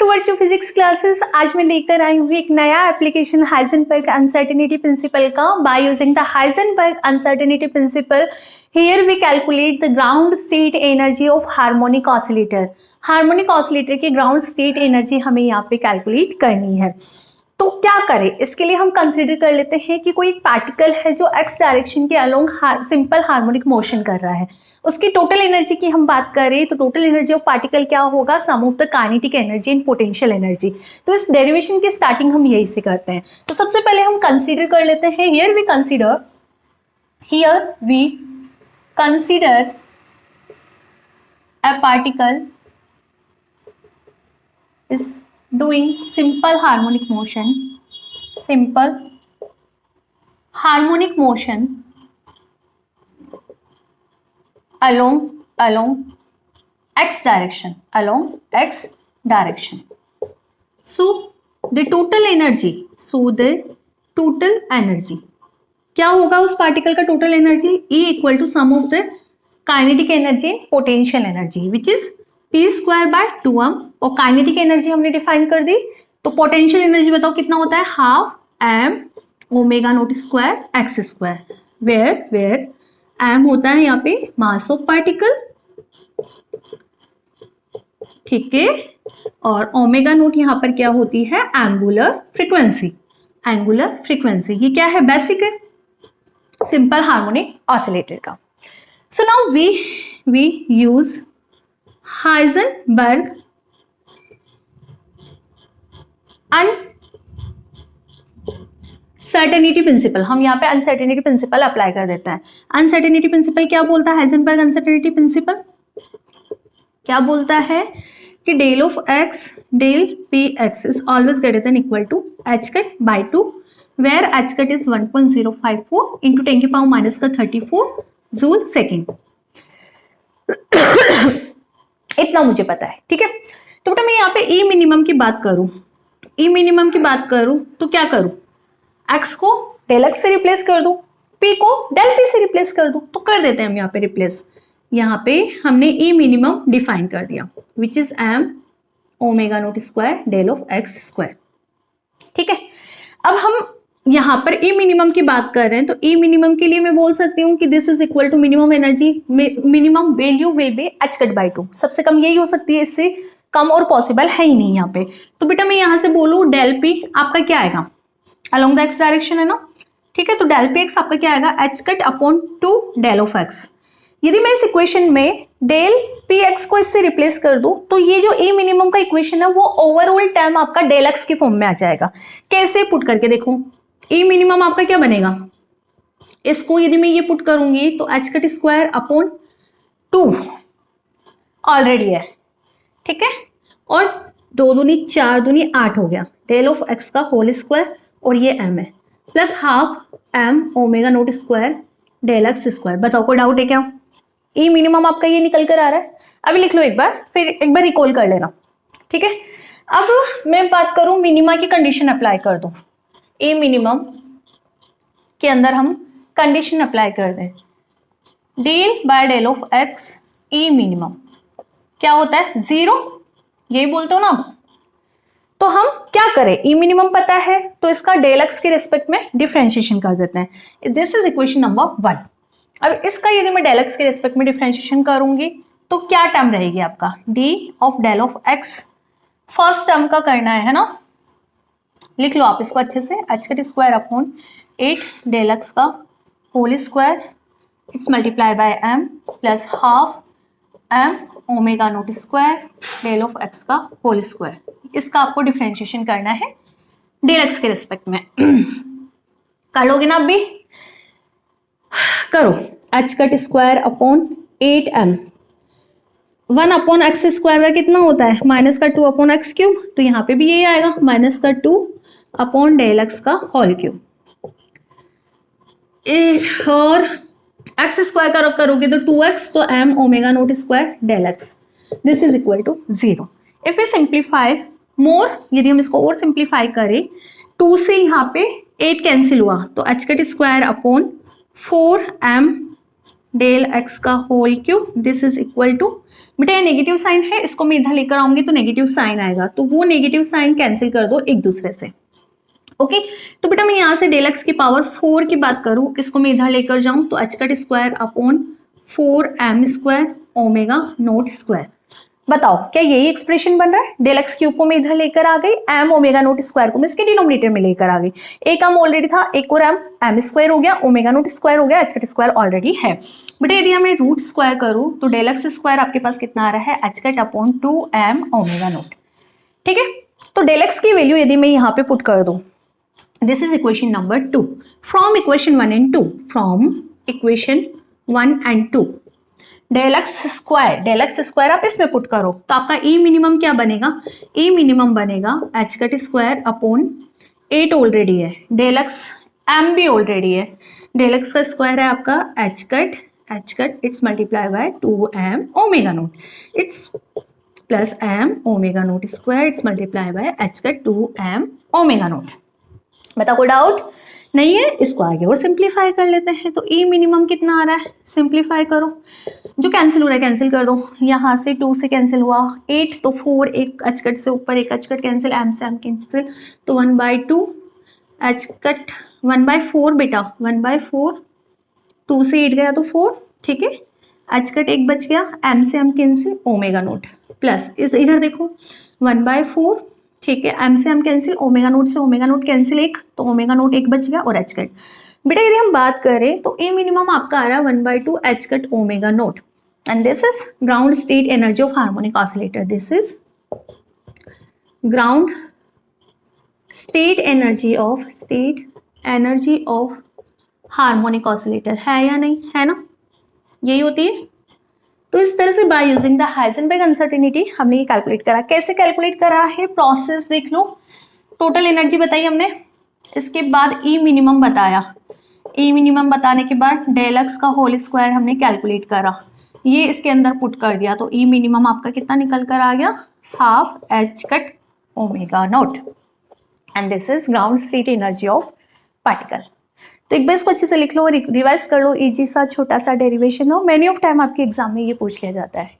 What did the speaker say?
To physics classes. आज मैं लेकर आई हूँ एक नया एप्लीकेशन हाइजेनबर्ग अनसर्टेनिटी प्रिंसिपल का। By using the Heisenberg uncertainty principle here we calculate the ground state energy of harmonic oscillator. Harmonic oscillator की ground state energy हमें यहाँ पे कैलकुलेट करनी है। तो क्या करें, इसके लिए हम कंसीडर कर लेते हैं कि कोई पार्टिकल है जो एक्स डायरेक्शन के अलोंग सिंपल हार्मोनिक मोशन कर रहा है। उसकी टोटल एनर्जी की हम बात करें तो टोटल एनर्जी ऑफ पार्टिकल क्या होगा, sum of the kinetic energy and potential energy. तो इस डेरिवेशन की स्टार्टिंग हम यही से करते हैं। तो सबसे पहले हम कंसीडर कर लेते हैं, here we consider a particle is doing simple harmonic motion along x direction, so the total energy क्या होगा उस पार्टिकल का total energy, E equal to sum of the kinetic energy potential energy which is p²/2m। और kinetic energy हमने define कर दी, तो potential energy बताओ कितना होता है, half m omega nought square X square, where m होता है यहाँ पे मास ऑफ पार्टिकल, ठीक है, और ओमेगा नोट यहाँ पर क्या होती है, एंगुलर फ्रीक्वेंसी। ये क्या है, बेसिक है सिंपल हार्मोनिक ऑसिलेटर का। So now we use Heisenberg uncertainty principle. हम यहाँ पे अनसर्टेनिटी प्रिंसिपल अप्लाई कर देते हैं। अनसर्टेनिटी प्रिंसिपल क्या बोलता है, हाइजेनबर्ग अनसर्टेनिटी प्रिंसिपल क्या बोलता है कि del of X del P X is always greater than equal to h cut by 2 where h cut is 1.054 into 10⁻⁻34 joule second. इतना मुझे पता है, ठीक है। तो बेटा मैं यहाँ पे ई मिनिमम की बात करूं तो क्या करूं, x को डेल एक्स से रिप्लेस कर दूं, p को डेल p से रिप्लेस कर दूं। तो कर देते हैं हम यहाँ पे रिप्लेस। यहाँ पे हमने ई मिनिमम डिफाइन कर दिया which is m omega nought square del of x square, ठीक है। अब हम यहाँ पर ई मिनिमम की बात कर रहे हैं, तो ई मिनिमम के लिए मैं बोल सकती हूँ कि this is equal to minimum energy, minimum value will be h cut by 2। सबसे कम यही हो सकती है, इससे कम और पॉसिबल है ही नहीं यहाँ पे। तो बेटा मैं यहाँ से बोलूँ डेल पी आपका क्या आएगा, अलोंग द एक्स डायरेक्शन है ना, ठीक है। तो डेल पी एक्स आपका क्या आएगा, h cut upon 2 del of x. यदि मैं इस इक्वेशन में डेल पी एक्स को इससे रिप्लेस कर दूं तो ये जो ई मिनिमम का इक्वेशन है वो ओवरऑल टर्म आपका डेल एक्स के फॉर्म में आ जाएगा। कैसे पुट करके देखो, ई मिनिमम आपका क्या बनेगा, इसको यदि मैं ये पुट करूंगी तो h cut square upon 2 already है, ठीक है, और 2 दूनी 4 दूनी 8 हो गया, डेल ऑफ x का होल स्क्वायर और ये m है, plus half m omega naught square del x square. बताओ कोई डाउट है क्या, ई मिनिमम आपका ये निकल कर आ रहा है। अभी लिख लो एक बार, फिर एक बार रिकॉल कर लेना, ठीक है। अब मैं बात करूं मिनिमा की कंडीशन अप्लाई कर दूं, ए मिनिमम के अंदर हम कंडीशन अप्लाई कर दें, del by del of x e minimum क्या होता है, 0, यही बोलते हो ना आप। तो हम क्या करें, ई मिनिमम पता है तो इसका डेल एक्स के रिस्पेक्ट में डिफरेंशिएशन कर देते हैं। This is equation number 1। अब इसका यदि मैं डेल एक्स के रिस्पेक्ट में डिफरेंशिएशन करूंगी तो क्या टर्म रहेगी आपका, d of del of x first term का करना है ना, लिख लो आप इसको अच्छे से, h cut square upon 8 del x का whole square it's multiply by m plus half m omega naught square del of x का होल स्क्वायर। इसका आपको डिफरेंशिएशन करना है डेल एक्स के रिस्पेक्ट में। कर लोगे ना, अब भी करो, h cut square upon 8m 1 upon x square का कितना होता है, माइनस का 2 अपॉन एक्स क्यूब, तो यहाँ पे भी यही आएगा माइनस का 2 अपॉन डेल एक्स का होल क्यूब। और एक्स स्क्वायर करोगे तो 2x, तो m omega naught square del x, this is equal to 0। If we simplify more, यदि हम इसको और सिंप्लीफाई करें, 2 से यहाँ पे 8 कैंसिल हुआ तो h cut square upon 4m del x का whole cube, this is equal to बेटा ये नेगेटिव साइन है, इसको मैं इधर लेकर आऊंगी तो नेगेटिव साइन आएगा, तो वो नेगेटिव साइन कैंसिल कर दो एक दूसरे से। ओके तो बेटा मैं यहाँ से डेल एक्स की पावर 4 की बात करूँ, इसको मैं इधर लेकर जाऊं तो H cut square upon 4m square omega naught square. बताओ क्या यही एक्सप्रेशन बन रहा है? डेल एक्स क्यूब को मैं इधर लेकर आ गई, एम ओमेगा नोट स्क्वायर को मैं इसके डिनोमिनेटर में लेकर आ गई, एक एम ऑलरेडी था, एक और एम स्क्वायर हो गया, ओमेगा नोट स्क्वायर हो गया, एच कट स्क्वायर ऑलरेडी है। बेटा यदि मैं रूट स्क्वायर करूँ तो डेल एक्स स्क्वायर आपके पास कितना आ रहा है? H cut upon 2m omega naught. ठीक है, तो डेल एक्स की वैल्यू यदि मैं यहाँ पे पुट कर दूँ, this is equation number 2 from equation 1 and 2 from equation 1 and 2 del x square आप इसमें पुट करो तो आपका ई मिनिमम क्या बनेगा? ई मिनिमम बनेगा H cut square upon 8 already है, डेल एक्स एम भी ऑलरेडी है, डेल एक्स का स्क्वायर है आपका H cut it's multiply bye 2m omega naught, it's plus m omega naught square it's multiply by H cut 2m omega naught. बता कोई doubt नहीं है? इसको आगे और सिंप्लीफाई कर लेते हैं, तो ई मिनिमम कितना आ रहा है? सिंप्लीफाई करो, जो कैंसिल हो रहा है कैंसिल कर दो, यहाँ से 2 से कैंसिल हुआ 8 तो 4, एक अचकट से ऊपर एक अचकट कैंसिल, एम से एम कैंसिल, तो 1/2 अचकट 1/4 बेटा 1/4, 2 से 8 गया तो 4, ठीक है, अचकट एक बच गया, एम से m cancel omega naught plus इधर देखो 1/4, ठीक है, एम से एम कैंसिल, ओमेगा नोट से ओमेगा नोट कैंसिल एक, तो ओमेगा नोट एक बच गया और एच कट। बेटा यदि हम बात करें तो ए मिनिमम आपका आ रहा है 1/2 H cut omega naught and this is ground state energy of harmonic oscillator, this is ground state energy of harmonic oscillator, है या नहीं? है ना, यही होती है। तो इस तरह से bye using the Heisenberg uncertainty हमने ये कैलकुलेट करा। कैसे कैलकुलेट करा है? प्रोसेस देख लो, टोटल एनर्जी बताई हमने, इसके बाद ई मिनिमम बताया, ई मिनिमम बताने के बाद डेल एक्स का होल स्क्वायर हमने कैलकुलेट करा, ये इसके अंदर पुट कर दिया, तो ई मिनिमम आपका कितना निकल कर आ गया? Half H cut omega naught and this is ground state energy of particle. तो एक बार इसको अच्छे से लिख लो, रिवाइज कर लो, इजी सा छोटा सा डेरिवेशन हो, मेनी ऑफ टाइम आपके एग्जाम में ये पूछ लिया जाता है।